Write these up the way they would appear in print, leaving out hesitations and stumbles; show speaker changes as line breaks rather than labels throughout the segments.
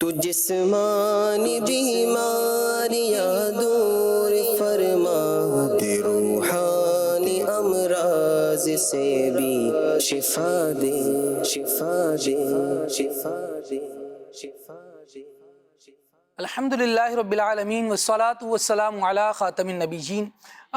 تو جسمانی بیماریاں دور فرما دے، روحانی امراض سے بھی شفا دے، شفا دے، شفا دے، شفا دے۔
الحمدللہ رب العالمین والصلاة والسلام علی خاتم النبیین،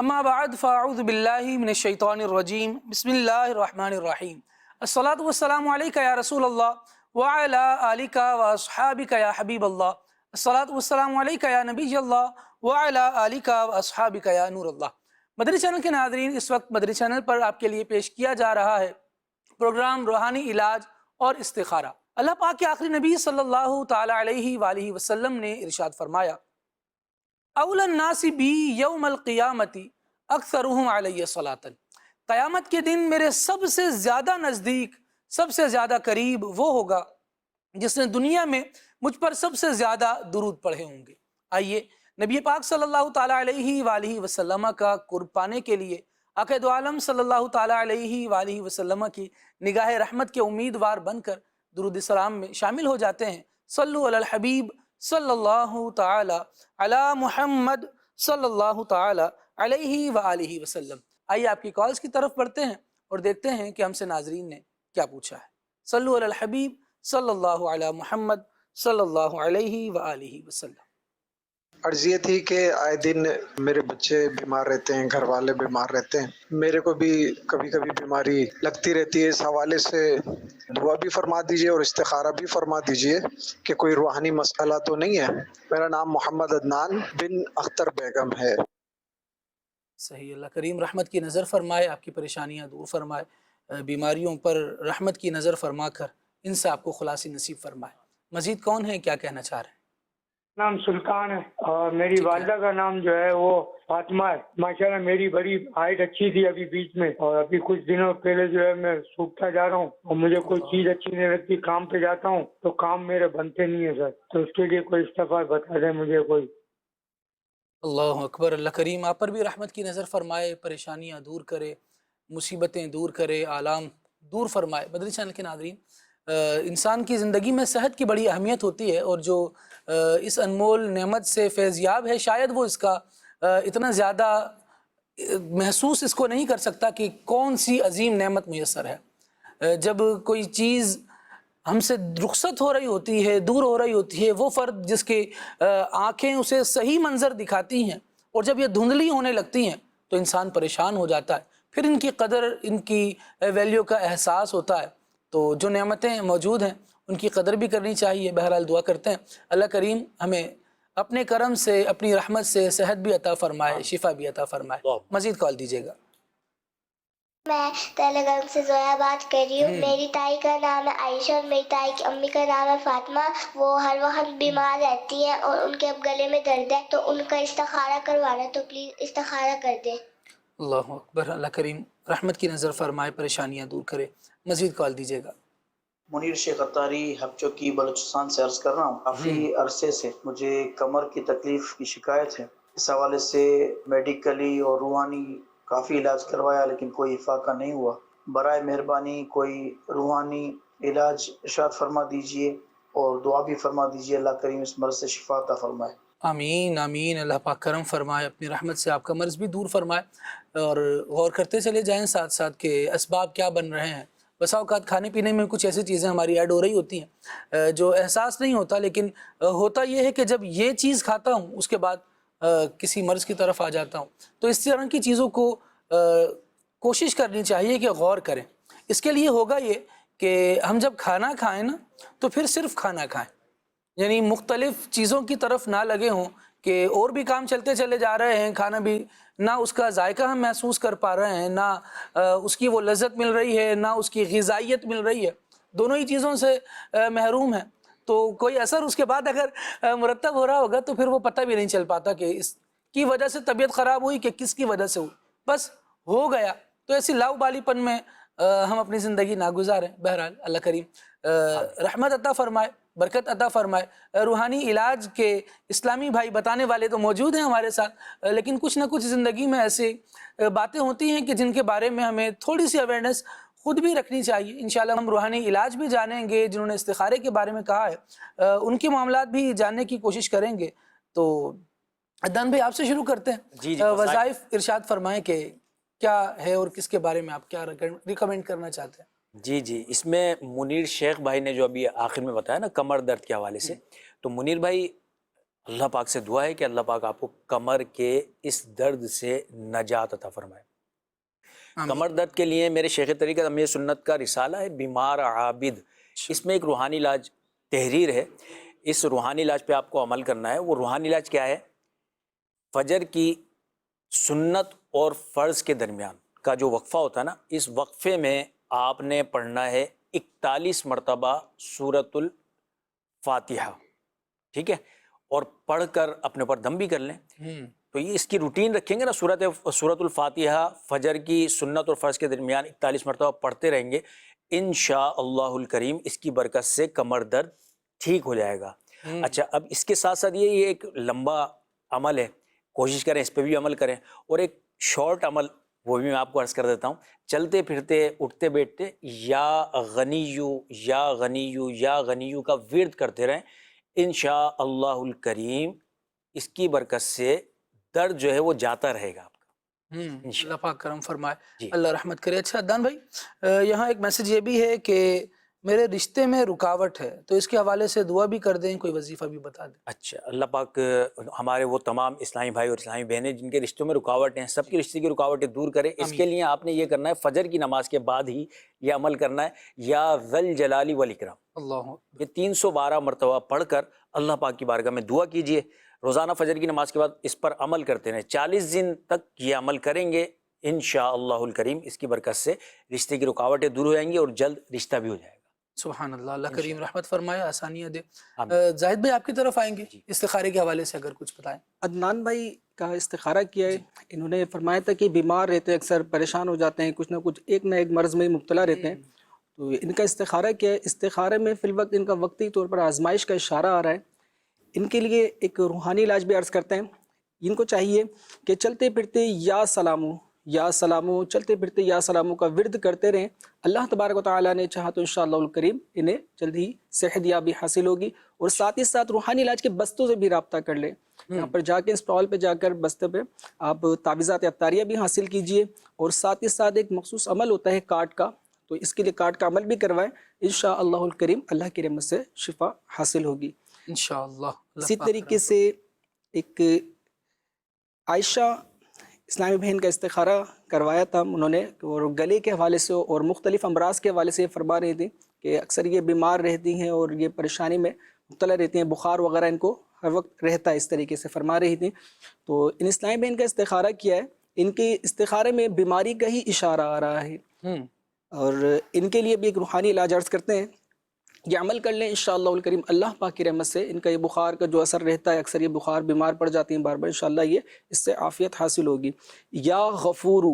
اما بعد فاعوذ باللہ من الشیطان الرجیم، بسم اللہ الرحمن الرحیم۔ الصلاة والسلام علیک یا رسول اللہ وعلی آلک واصحابک یا حبیب اللہ، الصلاة والسلام علیک یا نبی اللہ وعلی آلک واصحابک یا نور اللہ۔ مدنی چینل کے ناظرین، اس وقت مدنی چینل پر آپ کے لیے پیش کیا جا رہا ہے پروگرام روحانی علاج اور استخارہ۔ اللہ پاک کے آخری نبی صلی اللہ تعالی علیہ وآلہ وسلم نے ارشاد فرمایا، اول الناس بی یوم القیامت اکثرهم علی صلاۃ، قیامت کے دن میرے سب سے زیادہ نزدیک، سب سے زیادہ قریب وہ ہوگا جس نے دنیا میں مجھ پر سب سے زیادہ درود پڑھے ہوں گے۔ آئیے نبی پاک صلی اللہ تعالی علیہ وآلہ وسلم کا قرب پانے کے لیے آقا دو عالم صلی اللہ تعالی علیہ وآلہ وسلم کی نگاہ رحمت کے امیدوار بن کر درود السلام میں شامل ہو جاتے ہیں۔ صلو علی الحبیب صلی اللہ تعالی علی محمد صلی اللہ تعالی علیہ وآلہ وسلم۔ آئیے آپ کی کالز کی طرف بڑھتے ہیں اور دیکھتے ہیں کہ ہم سے ناظرین نے کیا پوچھا ہے۔ صلو علی الحبیب صلی اللہ علی محمد صلی اللہ علیہ وآلہ وسلم۔
عرض یہ تھی کہ آئے دن میرے بچے بیمار رہتے ہیں، گھر والے بیمار رہتے ہیں، میرے کو بھی کبھی کبھی بیماری لگتی رہتی ہے۔ اس حوالے سے دعا بھی فرما دیجئے اور استخارہ بھی فرما دیجئے کہ کوئی روحانی مسئلہ تو نہیں ہے۔ میرا نام محمد عدنان بن اختر بیگم ہے۔
صحیح، اللہ کریم رحمت کی نظر فرمائے، آپ کی پریشانیاں دور فرمائے، بیماریوں پر رحمت کی نظر فرما کر ان سے آپ کو خلاصی نصیب فرمائے۔ مزید کون ہے، کیا کہنا چاہ رہے ہیں؟
نام سلطان ہے اور میری والدہ کا نام جو ہے وہ فاطمہ ہے۔ ماشاءاللہ میری بڑی ہائٹ اچھی تھی ابھی بیچ میں، اور ابھی کچھ دنوں پہلے جو ہے میں سوکھتا جا رہا ہوں اور مجھے کوئی چیز اچھی نہیں لگتی، کام پہ جاتا ہوں تو کام میرے بنتے نہیں ہیں سر، تو اس کے لیے کوئی استفادہ بتا دیں مجھے کوئی۔
اللہ اکبر، اللہ کریم آپ پر بھی رحمت کی نظر فرمائے، پریشانیاں دور کرے، مصیبتیں دور کرے، آلام دور فرمائے۔ مدنی چینل کے ناظرین، انسان کی زندگی میں صحت کی بڑی اہمیت ہوتی ہے، اور جو اس انمول نعمت سے فیضیاب ہے شاید وہ اس کا اتنا زیادہ محسوس اس کو نہیں کر سکتا کہ کون سی عظیم نعمت میسر ہے۔ جب کوئی چیز ہم سے رخصت ہو رہی ہوتی ہے، دور ہو رہی ہوتی ہے، وہ فرد جس کے آنکھیں اسے صحیح منظر دکھاتی ہیں، اور جب یہ دھندلی ہونے لگتی ہیں تو انسان پریشان ہو جاتا ہے، پھر ان کی قدر، ان کی ویلیو کا احساس ہوتا ہے۔ تو جو نعمتیں موجود ہیں ان کی قدر بھی کرنی چاہیے۔ بہرحال دعا کرتے ہیں اللہ کریم ہمیں اپنے کرم سے، اپنی رحمت سے صحت بھی عطا فرمائے، شفا بھی عطا فرمائے۔ مزید کال دیجیے گا۔
میں تیلگنگ سے زویا بات کر رہی ہوں۔ میری تائی کا نام ہے عائشہ اور میری تائی کی امی کا نام ہے فاطمہ۔ وہ ہر وقت بیمار رہتی ہیں اور ان کے اب گلے میں درد ہے، تو ان کا استخارہ کروانا ہے، تو پلیز استخارہ کر دیں۔
اللہ اکبر، اللہ کریم رحمت کی نظر فرمائے، پریشانیاں دور کرے۔ مزید کال دیجیے گا۔
منیر شیخ اتاری ہب چوکی بلوچستان سے عرض کر رہا ہوں۔ کافی عرصے سے مجھے کمر کی تکلیف کی شکایت ہے، اس حوالے سے میڈیکلی اور روحانی کافی علاج کروایا لیکن کوئی افاقہ نہیں ہوا۔ برائے مہربانی کوئی روحانی علاج ارشاد فرما دیجئے اور دعا بھی فرما دیجئے، اللہ کریم اس مرض سے شفا عطا فرمائے۔
آمین آمین، اللہ پاک کرم فرمائے، اپنی رحمت سے آپ کا مرض بھی دور فرمائے۔ اور غور کرتے چلے جائیں ساتھ ساتھ کہ اسباب کیا بن رہے ہیں۔ بسا اوقات کھانے پینے میں کچھ ایسی چیزیں ہماری ایڈ ہو رہی ہوتی ہیں جو احساس نہیں ہوتا، لیکن ہوتا یہ ہے کہ جب یہ چیز کھاتا ہوں اس کے بعد کسی مرض کی طرف آ جاتا ہوں۔ تو اس طرح کی چیزوں کو کوشش کرنی چاہیے کہ غور کریں۔ اس کے لیے ہوگا یہ کہ ہم جب کھانا کھائیں نا تو پھر صرف کھانا کھائیں، یعنی مختلف چیزوں کی طرف نہ لگے ہوں کہ اور بھی کام چلتے چلے جا رہے ہیں، کھانا بھی نہ اس کا ذائقہ ہم محسوس کر پا رہے ہیں، نہ اس کی وہ لذت مل رہی ہے، نہ اس کی غذائیت مل رہی ہے، دونوں ہی چیزوں سے محروم ہیں۔ تو کوئی اثر اس کے بعد اگر مرتب ہو رہا ہوگا تو پھر وہ پتہ بھی نہیں چل پاتا کہ اس کی وجہ سے طبیعت خراب ہوئی کہ کس کی وجہ سے ہوئی، بس ہو گیا۔ تو ایسی لاؤ بالی پن میں ہم اپنی زندگی نہ گزاریں۔ بہرحال اللہ کریم رحمت عطا فرمائے، برکت عطا فرمائے۔ روحانی علاج کے اسلامی بھائی بتانے والے تو موجود ہیں ہمارے ساتھ، لیکن کچھ نہ کچھ زندگی میں ایسی باتیں ہوتی ہیں کہ جن کے بارے میں ہمیں تھوڑی سی اویئرنیس خود بھی رکھنی چاہیے. انشاءاللہ ہم روحانی علاج بھی جانیں گے، جنہوں نے استخارے کے بارے میں کہا ہے ان کے معاملات بھی جاننے کی کوشش کریں گے. تو عدنان بھائی آپ سے شروع کرتے ہیں. وظائف ارشاد فرمائیں کہ کیا ہے اور کس کے بارے میں آپ کیا ریکمینڈ کرنا چاہتے ہیں؟
جی اس میں منیر شیخ بھائی نے جو ابھی آخر میں بتایا نا کمر درد کے حوالے سے، تو منیر بھائی اللہ پاک سے دعا ہے کہ اللہ پاک آپ کو کمر کے اس درد سے نجات عطا فرمائے. کمر درد کے لیے میرے شیخ طریقت امیر سنت کا رسالہ ہے بیمار عابد، اس میں ایک روحانی علاج تحریر ہے. اس روحانی علاج پہ آپ کو عمل کرنا ہے. وہ روحانی علاج کیا ہے؟ فجر کی سنت اور فرض کے درمیان کا جو وقفہ ہوتا ہے نا، اس وقفے میں آپ نے پڑھنا ہے 41 مرتبہ سورۃ الفاتحہ، ٹھیک ہے، اور پڑھ کر اپنے پر دم بھی کر لیں. تو یہ اس کی روٹین رکھیں گے نا، سورۃ الفاتحہ فجر کی سنت اور فرض کے درمیان 41 مرتبہ پڑھتے رہیں گے، انشاءاللہ الکریم اس کی برکت سے کمر درد ٹھیک ہو جائے گا. اچھا، اب اس کے ساتھ ساتھ یہ ایک لمبا عمل ہے، کوشش کریں اس پہ بھی عمل کریں. اور ایک شارٹ عمل وہ بھی میں آپ کو عرض کر دیتا ہوں. چلتے پھرتے اٹھتے بیٹھتے یا غنیو یا غنیو یا غنیو کا ورد کرتے رہیں، انشاءاللہ الکریم اس کی برکت سے درد جو ہے وہ جاتا رہے گا آپ کا.
اللہ پاک کرم فرمائے، اللہ رحمت کرے. اچھا عدنان بھائی، یہاں ایک میسج یہ بھی ہے کہ میرے رشتے میں رکاوٹ ہے، تو اس کے حوالے سے دعا بھی کر دیں، کوئی وظیفہ بھی بتا دیں.
اچھا، اللہ پاک ہمارے وہ تمام اسلامی بھائی اور اسلامی بہنیں جن کے رشتوں میں رکاوٹ ہیں، سب کی رشتے کی رکاوٹیں دور کرے. اس کے لیے آپ نے یہ کرنا ہے، فجر کی نماز کے بعد ہی یہ عمل کرنا ہے، یا ذل جلال والاکرام،
اللہ
یہ 312 مرتبہ پڑھ کر اللہ پاک کی بارگاہ میں دعا کیجئے. روزانہ فجر کی نماز کے بعد اس پر عمل کرتے رہیں. 40 دن تک یہ عمل کریں گے، انشاءاللہ الکریم اس کی برکت سے رشتے کی رکاوٹیں دور ہو جائیں گی اور جلد رشتہ بھی ہو جائے گا.
سبحان اللہ، اللہ کریم رحمت فرمائے، آسانیاں دے. زاہد بھائی آپ کی طرف آئیں گے، استخارے کے حوالے سے اگر کچھ بتائیں.
عدنان بھائی کا استخارہ کیا ہے، انہوں نے فرمایا تھا کہ بیمار رہتے ہیں، اکثر پریشان ہو جاتے ہیں، کچھ نہ ایک مرض میں مبتلا رہتے ہیں. تو ان کا استخارہ کیا ہے؟ استخارے میں فی الوقت ان کا وقتی طور پر آزمائش کا اشارہ آ رہا ہے. ان کے لیے ایک روحانی علاج بھی عرض کرتے ہیں. ان کو چاہیے کہ چلتے پھرتے یا سلامو یا سلامو، چلتے پھرتے یا سلامو کا ورد کرتے رہیں. اللہ تبارک و تعالیٰ نے چاہا تو انشاءاللہ الکریم انہیں جلد ہی صحت یابی حاصل ہوگی. اور ساتھ ہی ساتھ روحانی علاج کے بستوں سے بھی رابطہ کر لیں. یہاں پر جا کے اسٹال پہ جا کر بستے پہ آپ تعویذات عطاریہ بھی حاصل کیجئے. اور ساتھ ہی ساتھ ایک مخصوص عمل ہوتا ہے کارڈ کا، تو اس کے لیے کارڈ کا عمل بھی کروائیں. انشاءاللہ الکریم اللہ کی رحمت سے شفا حاصل ہوگی
انشاءاللہ.
اسی طریقے سے ایک عائشہ اسلامی بہن کا استخارہ کروایا تھا انہوں نے، اور گلے کے حوالے سے اور مختلف امراض کے حوالے سے فرما رہی تھیں کہ اکثر یہ بیمار رہتی ہیں اور یہ پریشانی میں مبتلا رہتی ہیں، بخار وغیرہ ان کو ہر وقت رہتا ہے، اس طریقے سے فرما رہی تھیں. تو ان اسلامی بہن کا استخارہ کیا ہے، ان کے استخارے میں بیماری کا ہی اشارہ آ رہا ہے. اور ان کے لیے بھی ایک روحانی علاج عرض کرتے ہیں. یہ عمل کر لیں انشاءاللہ الکریم، اللہ پاک کی رحمت سے ان کا یہ بخار کا جو اثر رہتا ہے، اکثر یہ بخار بیمار پڑ جاتی ہیں بار بار، انشاءاللہ یہ اس سے عافیت حاصل ہوگی. یا غفورو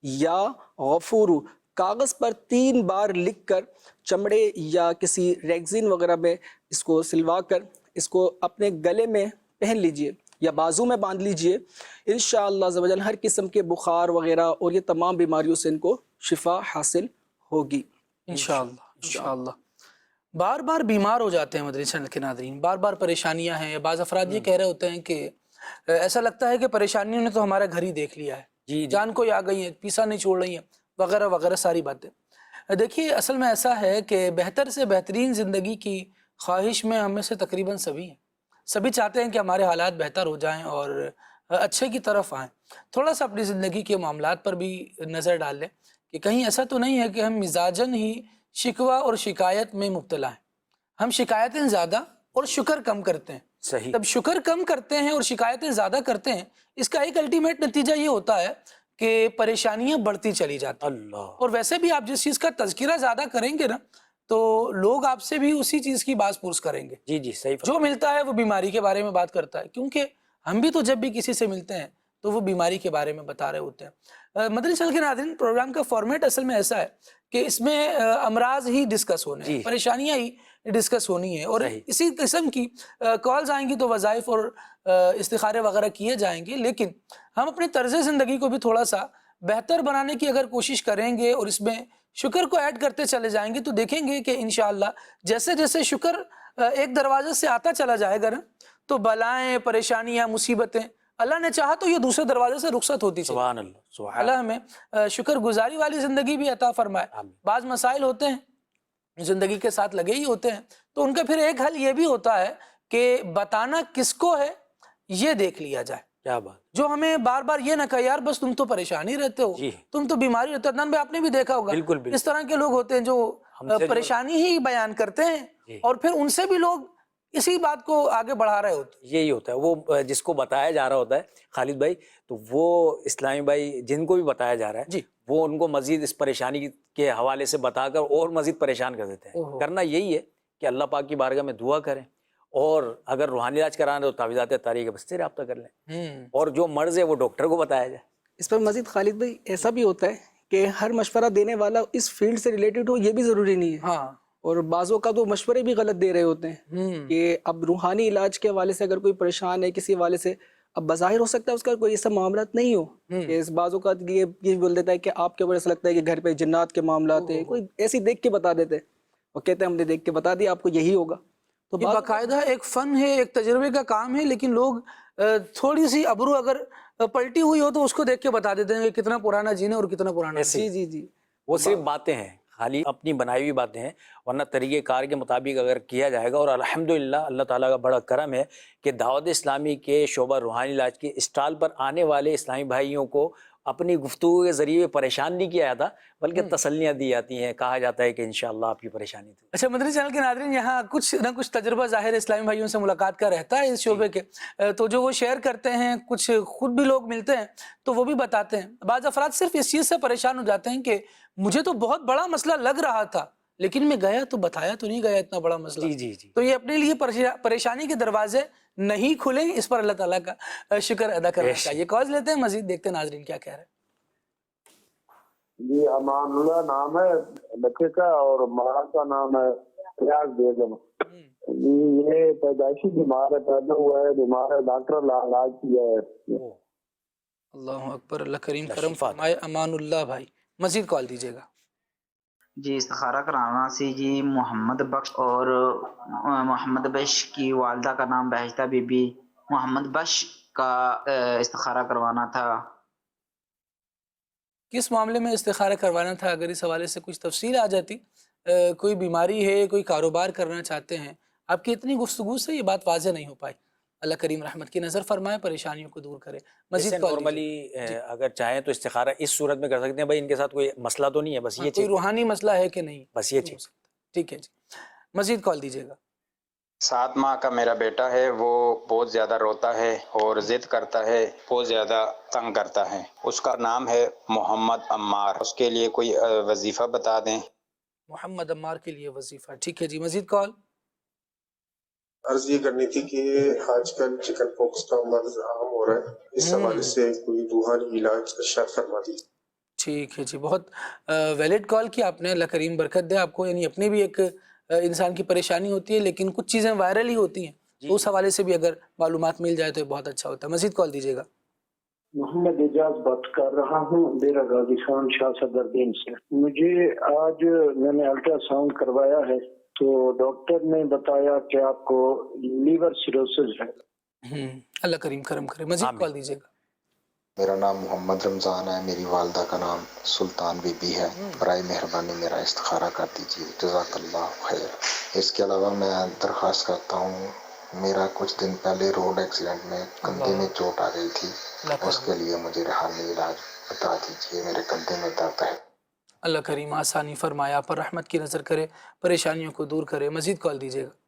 یا غفورو کاغذ پر 3 بار لکھ کر چمڑے یا کسی ریگزین وغیرہ میں اس کو سلوا کر اس کو اپنے گلے میں پہن لیجئے یا بازو میں باندھ لیجئے. انشاءاللہ عز و جل ہر قسم کے بخار وغیرہ اور یہ تمام بیماریوں سے ان کو شفا حاصل ہوگی
انشاءاللہ. بار بار بیمار ہو جاتے ہیں مدنی چینل کے ناظرین، بار بار پریشانیاں ہیں. بعض افراد یہ کہہ رہے ہوتے ہیں کہ ایسا لگتا ہے کہ پریشانیوں نے تو ہمارا گھر ہی دیکھ لیا ہے، جان کو ہی آ گئی ہیں، پیسا نہیں چھوڑ رہی ہیں، وغیرہ وغیرہ ساری باتیں. دیکھیے اصل میں ایسا ہے کہ بہتر سے بہترین زندگی کی خواہش میں ہم میں سے تقریباً سبھی ہیں. سبھی چاہتے ہیں کہ ہمارے حالات بہتر ہو جائیں اور اچھے کی طرف آئیں. تھوڑا سا اپنی زندگی کے معاملات پر بھی نظر ڈال لیں کہ کہیں ایسا تو نہیں ہے کہ ہم مزاجاً ہی شکوہ اور شکایت میں مبتلا ہیں. ہم شکایتیں زیادہ اور شکر کم کرتے ہیں.
صحیح.
جب شکر کم کرتے ہیں اور شکایتیں زیادہ کرتے ہیں، اس کا ایک الٹیمیٹ نتیجہ یہ ہوتا ہے کہ پریشانیاں بڑھتی چلی جاتی ہیں.
اللہ.
اور ویسے بھی آپ جس چیز کا تذکرہ زیادہ کریں گے نا، تو لوگ آپ سے بھی اسی چیز کی باز پرس کریں گے.
جی صحیح.
جو ملتا ہے وہ بیماری کے بارے میں بات کرتا ہے، کیونکہ ہم بھی تو جب بھی کسی سے ملتے ہیں تو وہ بیماری کے بارے میں بتا رہے ہوتے ہیں. مدنی چینل کے ناظرین، پروگرام کا فارمیٹ اصل میں ایسا ہے کہ اس میں امراض ہی ڈسکس ہونے ہیں، پریشانیاں ہی ڈسکس ہونی ہے، اور اسی قسم کی کالز آئیں گی تو وظائف اور استخارے وغیرہ کیے جائیں گے. لیکن ہم اپنے طرز زندگی کو بھی تھوڑا سا بہتر بنانے کی اگر کوشش کریں گے اور اس میں شکر کو ایڈ کرتے چلے جائیں گے تو دیکھیں گے کہ انشاءاللہ جیسے جیسے شکر ایک دروازے سے آتا چلا جائے گا نا تو بلائیں، پریشانیاں، مصیبتیں اللہ نے چاہا تو یہ دوسرے دروازے سے رخصت ہوتی چلی۔
سبحان اللہ، سبحان
اللہ ہمیں شکر گزاری والی زندگی بھی عطا فرمائے۔
آمین۔
بعض مسائل ہوتے ہیں زندگی کے ساتھ لگے ہی ہوتے ہیں تو ان کا پھر ایک حل یہ بھی ہوتا ہے کہ بتانا کس کو ہے یہ دیکھ لیا جائے۔
کیا بات،
جو ہمیں بار بار یہ نہ کہے یار بس تم تو پریشانی رہتے ہو،
جی
تم تو بیماری رہتے ہو۔ عدنان بھائی آپ نے بھی دیکھا ہوگا
بالکل بالکل،
اس طرح کے لوگ ہوتے ہیں جو
ہم سے جو-
پریشانی ہی بیان کرتے ہیں
جی،
اور پھر ان سے بھی لوگ اسی بات کو آگے بڑھا رہے ہوتے ہیں۔
یہی ہوتا ہے، وہ جس کو بتایا جا رہا ہوتا ہے خالد بھائی، تو وہ اسلامی بھائی جن کو بھی بتایا جا رہا ہے
جی
وہ ان کو مزید اس پریشانی کے حوالے سے بتا کر اور مزید پریشان کر دیتے ہیں۔
اوہو۔
کرنا یہی ہے کہ اللہ پاک کی بارگاہ میں دعا کریں، اور اگر روحانی علاج کرانا ہے تو تعویذات طاریہ بس سے رابطہ کر لیں، اور جو مرض ہے وہ ڈاکٹر کو بتایا جائے۔
اس پر مزید خالد بھائی ایسا بھی ہوتا ہے کہ ہر مشورہ دینے والا اس فیلڈ سے ریلیٹڈ ہو یہ بھی ضروری نہیں ہے،
ہاں
اور بعضوں کا تو مشورے بھی غلط دے رہے ہوتے ہیں کہ اب روحانی علاج کے حوالے سے اگر کوئی پریشان ہے کسی حوالے سے، اب بظاہر ہو سکتا ہے اس کا کوئی ایسا معاملات نہیں ہو کہ اس بعضوں کا یہ بول دیتا ہے کہ آپ کے اوپر ایسا لگتا ہے کہ گھر پہ جنات کے معاملات ہیں، کوئی ایسی دیکھ کے بتا دیتے ہیں اور کہتے ہیں ہم نے دیکھ کے بتا دیا آپ کو یہی ہوگا۔ تو
یہ باقاعدہ ایک فن ہے، ایک تجربے کا کام ہے، لیکن لوگ تھوڑی سی ابرو اگر پلٹی ہوئی ہو تو اس کو دیکھ کے بتا دیتے ہیں کہ کتنا پرانا جین ہے اور کتنا پرانا
جی جی جی
وہ صرف باتیں ہیں، خالی اپنی بنائی ہوئی باتیں ہیں، ورنہ طریقہ کار کے مطابق اگر کیا جائے گا، اور الحمدللہ اللہ تعالیٰ کا بڑا کرم ہے کہ دعوت اسلامی کے شعبہ روحانی علاج کے اسٹال پر آنے والے اسلامی بھائیوں کو اپنی گفتگو کے ذریعے پریشان نہیں کیا جاتا بلکہ تسلیاں دی جاتی ہیں، کہا جاتا ہے کہ انشاءاللہ آپ کی پریشانی دور۔
اچھا مدنی چینل کے ناظرین، یہاں کچھ نہ کچھ تجربہ ظاہر اسلامی بھائیوں سے ملاقات کا رہتا ہے اس شعبے کے، تو جو وہ شیئر کرتے ہیں، کچھ خود بھی لوگ ملتے ہیں تو وہ بھی بتاتے ہیں۔ بعض افراد صرف اس چیز سے پریشان ہو جاتے ہیں کہ مجھے تو بہت بڑا مسئلہ لگ رہا تھا لیکن میں گیا تو بتایا تو نہیں گیا اتنا بڑا مسئلہ۔
جی جی جی،
تو یہ اپنے لیے پریشانی کے دروازے نہیں کھلیں، اس پر اللہ تعالیٰ کا شکر ادا کرنا چاہیے۔ کالز لیتے ہیں، مزید دیکھتے ہیں ناظرین کیا کہہ رہے ہیں۔
جی امان اللہ نام ہے بچے کا، اور ماں کا نام ہے ریاض بیگم۔ یہ پیدائشی بیمار ہے، پیدا ہوا ہے، بیمار ہے، ڈاکٹر علاج کیا ہے۔
اللہ اکبر، اللہ کریم کرم فرمائے۔ امان اللہ بھائی مزید کال دیجیے گا۔
جی استخارہ کرانا سی جی محمد بخش، اور محمد بخش کی والدہ کا نام بہشتہ بی بی، محمد بخش کا استخارہ کروانا تھا۔
کس معاملے میں استخارہ کروانا تھا؟ اگر اس حوالے سے کچھ تفصیل آ جاتی، کوئی بیماری ہے، کوئی کاروبار کرنا چاہتے ہیں، آپ کی اتنی گفتگو سے یہ بات واضح نہیں ہو پائی۔ اللہ کریم رحمت کی نظر فرمائے، پریشانیوں کو دور کرے۔ مزید
نارملی اگر چاہیں تو استخارہ اس صورت میں کر سکتے ہیں، بھائی ان کے ساتھ کوئی مسئلہ تو نہیں ہے، بس یہ
کوئی روحانی مسئلہ ہے کہ نہیں،
بس یہ چیز۔
ٹھیک ہے جی، مزید کال دیجیے گا۔
7 ماہ کا میرا بیٹا ہے، وہ بہت زیادہ روتا ہے اور ضد کرتا ہے، بہت زیادہ تنگ کرتا ہے۔ اس کا نام ہے محمد عمار، اس کے لیے کوئی وظیفہ بتا دیں۔
محمد عمار کے لیے وظیفہ، ٹھیک ہے جی، مزید کال۔
عرض یہ کرنی تھی کہ آج کل چکن پوکس کا مرض عام ہو رہا ہے، اس حوالے سے کوئی روحانی علاج ارشاد فرما دی۔
ٹھیک ہے جی، بہت ویلڈ کال کی آپ نے، اللہ کریم برکت دے آپ کو۔ یعنی اپنی بھی ایک انسان کی پریشانی ہوتی ہے لیکن کچھ چیزیں وائرل ہی ہوتی ہیں، تو اس حوالے سے بھی اگر معلومات مل جائے تو بہت اچھا ہوتا ہے۔ مزید کال دیجیے گا۔
محمد اعجاز بات کر رہا ہوں ڈیرہ غازی خان شاہ صدر دین سے۔ مجھے آج میں نے الٹرا ساؤنڈ کروایا ہے تو ڈاکٹر نے بتایا کہ آپ کو لیور سیروسس ہے۔
اللہ کریم کرم کرے۔ مزید کال دیجیے گا۔
میرا نام محمد رمضان ہے، میری والدہ کا نام سلطان بی بی ہے، برائے مہربانی میرا استخارہ کر دیجیے، جزاک اللہ خیر۔ اس کے علاوہ میں درخواست کرتا ہوں، میرا کچھ دن پہلے روڈ ایکسیڈنٹ میں کندھے میں چوٹ آ گئی تھی، اس کے لیے مجھے روحانی علاج بتا دیجیے، میرے کندھے میں درد ہے۔
اللہ کریم آسانی فرمایا، پر رحمت کی نظر کرے، پریشانیوں کو دور کرے۔ مزید کال دیجیے گا۔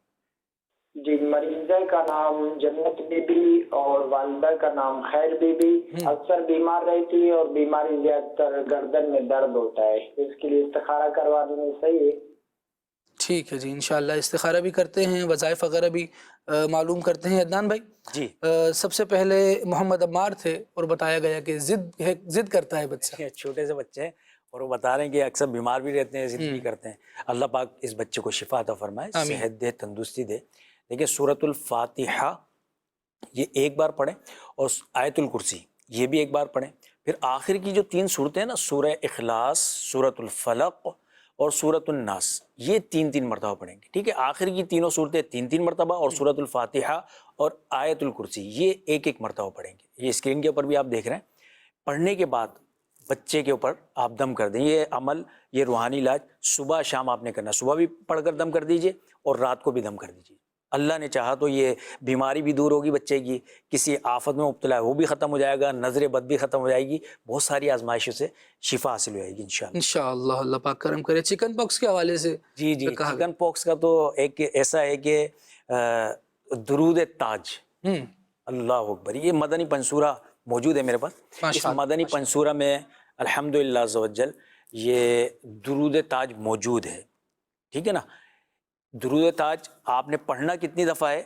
جی مریضہ کا نام جنت بی بی اور والدہ کا نام خیر بی بی، اکثر بیمار رہتی ہے اور بیماری زیادہ تر گردن میں درد ہوتا ہے، اس کے لیے استخارہ کروا دینا صحیح ہے؟
ٹھیک ہے جی، انشاءاللہ استخارہ بھی کرتے ہیں، وظائف وغیرہ بھی معلوم کرتے ہیں۔ عدنان بھائی
جی،
سب سے پہلے محمد عمار تھے اور بتایا گیا کہ ضد کرتا ہے بچہ،
چھوٹے سے بچے ہیں اور وہ بتا رہے ہیں کہ اکثر بیمار بھی رہتے ہیں، ضد بھی کرتے ہیں۔ اللہ پاک اس بچے کو شفا عطا فرمائے، صحت دے، تندرستی دے۔ دیکھیں سورۃ الفاتحہ یہ ایک بار پڑھیں، اور آیت الکرسی یہ بھی ایک بار پڑھیں، پھر آخر کی جو 3 صورتیں ہیں نا، سورہ اخلاص، سورۃ الفلق اور سورۃ الناس، یہ 3 مرتبہ پڑھیں گے، ٹھیک ہے؟ آخر کی تینوں صورتیں 3 مرتبہ، اور سورۃ الفاتحہ اور آیت الکرسی یہ 1 مرتبہ پڑھیں گے۔ یہ اسکرین کے اوپر بھی آپ دیکھ رہے ہیں۔ پڑھنے کے بعد بچے کے اوپر آپ دم کر دیں۔ یہ عمل، یہ روحانی علاج صبح شام آپ نے کرنا، صبح بھی پڑھ کر دم کر دیجئے اور رات کو بھی دم کر دیجئے۔ اللہ نے چاہا تو یہ بیماری بھی دور ہوگی بچے کی، کسی آفت میں مبتلا ہے وہ بھی ختم ہو جائے گا، نظر بد بھی ختم ہو جائے گی، بہت ساری آزمائشوں سے شفا حاصل ہو جائے گی انشاءاللہ۔
انشاءاللہ اللہ پاک کرم کرے۔ چکن پاکس کے حوالے سے
جی چکن پاکس کا تو ایک ایسا ہے کہ درود تاج، اللہ اکبر، یہ مدنی پنصورہ موجود ہے میرے پاس۔ اس مدنی پنصورہ میں الحمدللہ عز وجل یہ درود تاج موجود ہے، ٹھیک ہے نا؟ درود تاج آپ نے پڑھنا کتنی دفعہ ہے؟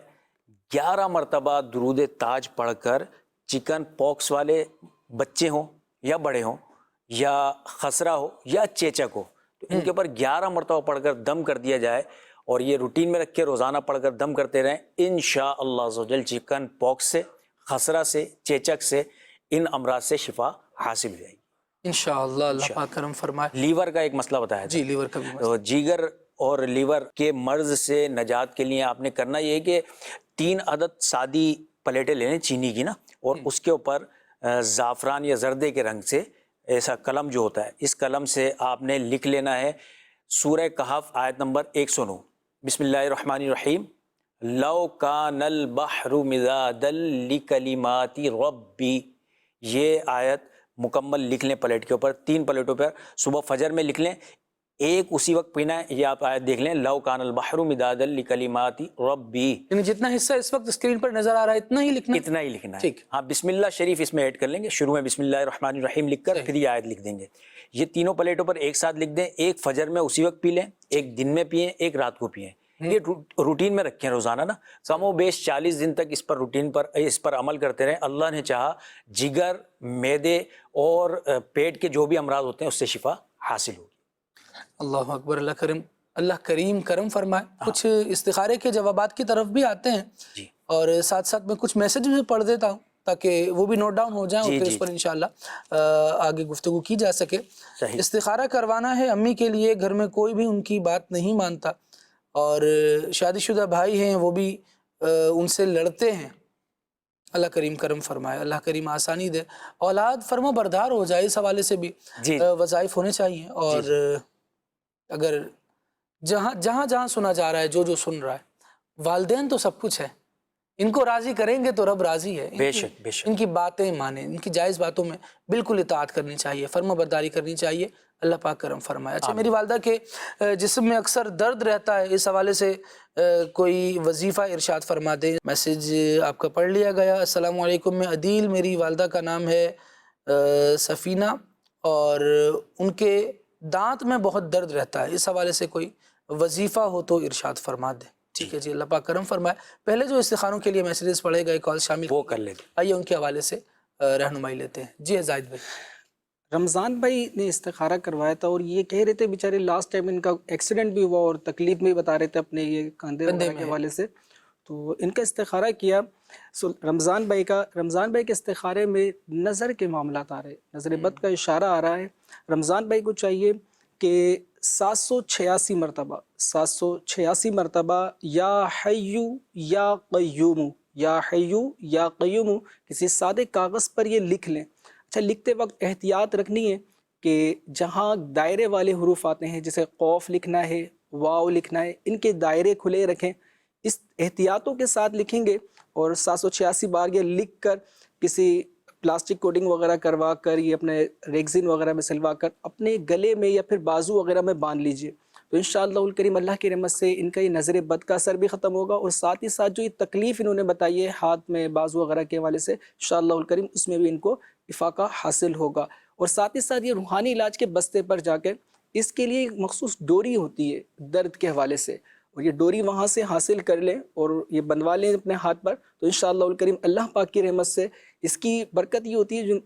11 مرتبہ درود تاج پڑھ کر چکن پاکس والے بچے ہوں یا بڑے ہوں یا خسرہ ہو یا چیچک ہو، تو ان کے اوپر 11 مرتبہ پڑھ کر دم کر دیا جائے، اور یہ روٹین میں رکھ کے روزانہ پڑھ کر دم کرتے رہیں، انشاءاللہ عز وجل چکن پاکس سے، خسرہ سے، چیچک سے، ان امراض سے شفا حاصل ہو جائے گی
انشاءاللہ اللہ پاک کرم فرمائے۔
لیور کا ایک مسئلہ بتایا
جی، لیور کا بھی مسئلہ،
جیگر اور لیور کے مرض سے نجات کے لیے آپ نے کرنا یہ ہے کہ 3 عدد سادی پلیٹیں لینے چینی کی نا، اور اس کے اوپر زعفران یا زردے کے رنگ سے ایسا قلم جو ہوتا ہے، اس قلم سے آپ نے لکھ لینا ہے سورہ کہف آیت نمبر 109، بسم اللہ الرحمن الرحیم، لو کان البحر مدادا لکلمات ربی، یہ آیت مکمل لکھ لیں پلیٹ کے اوپر، 3 پلیٹوں پر، صبح فجر میں لکھ لیں، ایک اسی وقت پینا ہے۔ یہ آپ آیت دیکھ لیں، لو کان البحر مدادا لکلمات ربی،
یعنی جتنا حصہ اس وقت اسکرین پر نظر آ رہا ہے اتنا ہی لکھنا ہے،
اتنا ہی لکھنا ہے۔
ٹھیک،
ہاں بسم اللہ شریف اس میں ایڈ کر لیں گے، شروع میں بسم اللہ الرحمن الرحیم لکھ کر پھر یہ آیت لکھ دیں گے۔ یہ تینوں پلیٹوں پر ایک ساتھ لکھ دیں، ایک فجر میں اسی وقت پی لیں، ایک دن میں پئیں، ایک رات کو پئیں۔ یہ روٹین میں رکھیں روزانہ نا، کم و بیش 40 دن تک اس پر عمل کرتے رہیں۔ اللہ نے چاہا جگر، معدے اور پیٹ کے جو بھی امراض ہوتے ہیں اس سے شفا حاصل ہوگی۔
اللہ اکبر، اللہ کریم کرم فرمائے۔ کچھ استخارے کے جوابات کی طرف بھی آتے ہیں، اور ساتھ ساتھ میں کچھ میسیج بھی پڑھ دیتا ہوں تاکہ وہ بھی نوٹ ڈاؤن ہو جائیں، اور پھر اس پر انشاءاللہ آگے گفتگو کی جا سکے۔ استخارہ کروانا ہے امی کے لیے، گھر میں کوئی بھی ان کی بات نہیں مانتا، اور شادی شدہ بھائی ہیں وہ بھی ان سے لڑتے ہیں۔ اللہ کریم کرم فرمائے، اللہ کریم آسانی دے، اولاد فرما بردار ہو جائے، اس حوالے سے بھی وظائف ہونے چاہیے۔ اور اگر جہاں سنا جا رہا ہے، جو سن رہا ہے، والدین تو سب کچھ ہے، ان کو راضی کریں گے تو رب راضی ہے۔
بے شک بے شک،
ان کی باتیں مانیں، ان کی جائز باتوں میں بالکل اطاعت کرنی چاہیے، فرما برداری کرنی چاہیے۔ اللہ پاک کرم فرمائے۔ اچھا، میری والدہ کے جسم میں اکثر درد رہتا ہے، اس حوالے سے کوئی وظیفہ ارشاد فرما دیں۔ میسیج آپ کا پڑھ لیا گیا۔ السلام علیکم، میں عدیل، میری والدہ کا نام ہے سفینہ، اور ان کے دانت میں بہت درد رہتا ہے، اس حوالے سے کوئی وظیفہ ہو تو ارشاد فرما دیں۔ ٹھیک ہے جی، اللہ پاک کرم فرمائے۔ پہلے جو استخاروں کے لیے میسیجز پڑھے گئے، کال شامل
وہ کر لیتے،
آئیے ان کے حوالے سے رہنمائی لیتے ہیں۔ جی زاہد بھائی۔
رمضان بھائی نے استخارہ کروایا تھا، اور یہ کہہ رہے تھے بیچارے لاسٹ ٹائم ان کا ایکسیڈنٹ بھی ہوا اور تکلیف بھی بتا رہے تھے اپنے یہ کاندھے کے حوالے سے، تو ان کا استخارہ کیا۔ رمضان بھائی کے استخارے میں نظر کے معاملات آ رہے، نظر بد کا اشارہ آ رہا ہے۔ رمضان بھائی کو چاہیے کہ 786 مرتبہ یا حیو یا قیوم، یا حیو یا قیوم کسی سادے کاغذ پر یہ لکھ لیں۔ اچھا، لکھتے وقت احتیاط رکھنی ہے کہ جہاں دائرے والے حروف آتے ہیں، جیسے قوف لکھنا ہے، واو لکھنا ہے، ان کے دائرے کھلے رکھیں۔ اس احتیاطوں کے ساتھ لکھیں گے، اور 786 بار یہ لکھ کر کسی پلاسٹک کوٹنگ وغیرہ کروا کر، یہ اپنے ریگزین وغیرہ میں سلوا کر اپنے گلے میں یا پھر بازو وغیرہ میں باندھ لیجئے، تو انشاءاللہ الکریم اللہ کی رحمت سے ان کا یہ نظر بد کا اثر بھی ختم ہوگا، اور ساتھ ہی ساتھ جو یہ تکلیف انہوں نے بتائی ہے ہاتھ میں، بازو وغیرہ کے حوالے سے، انشاءاللہ الکریم اس میں بھی ان کو افاقہ حاصل ہوگا۔ اور ساتھ ہی ساتھ یہ روحانی علاج کے بستے پر جا کے اس کے لیے ایک مخصوص ڈوری ہوتی ہے درد کے حوالے سے، اور یہ ڈوری وہاں سے حاصل کر لیں اور یہ بنوا لیں اپنے ہاتھ پر، تو انشاءاللہ الکریم اللہ پاک کی رحمت سے اس کی برکت یہ ہوتی ہے جو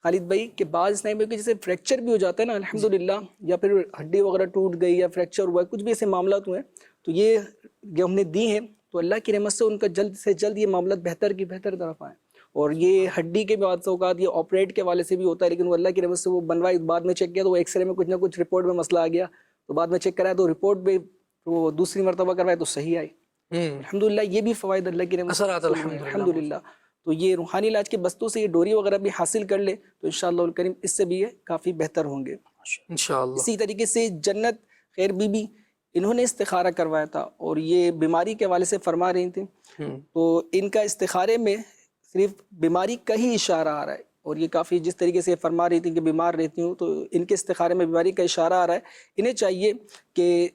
خالد بھائی کہ بعض اسنائپر کے جیسے فریکچر بھی ہو جاتا ہے نا الحمدللہ، یا پھر ہڈی وغیرہ ٹوٹ گئی یا فریکچر ہوا ہے، کچھ بھی ایسے معاملات ہوئے ہیں، تو یہ ہم نے دی ہیں، تو اللہ کی رحمت سے ان کا جلد سے جلد یہ معاملات بہتر کی بہتر طرف آئیں، اور یہ ہڈی کے بعض اوقات یہ آپریٹ کے حوالے سے بھی ہوتا ہے، لیکن وہ اللہ کی رحمت سے وہ بنوائی، بعد میں چیک کیا تو وہ ایکس رے میں کچھ نہ کچھ رپورٹ میں مسئلہ آ گیا، تو بعد میں چیک کرایا تو رپورٹ بھی وہ دوسری مرتبہ کروایا تو صحیح آئی۔ الحمدللہ یہ بھی فوائد اللہ کی رحمت سے الحمدللہ۔ تو یہ روحانی علاج کے بستوں سے یہ ڈوری وغیرہ بھی حاصل کر لے تو انشاءاللہ الکریم اس سے بھی یہ کافی بہتر ہوں گے انشاءاللہ۔ اسی طریقے سے جنت خیر بی بی انہوں نے استخارہ کروایا تھا اور یہ بیماری کے حوالے سے فرما رہی تھیں، تو ان کا استخارے میں صرف بیماری کا ہی اشارہ آ رہا ہے، اور یہ کافی جس طریقے سے فرما رہی تھیں کہ بیمار رہتی ہوں تو ان کے استخارے میں بیماری کا اشارہ آ رہا ہے۔ انہیں چاہیے کہ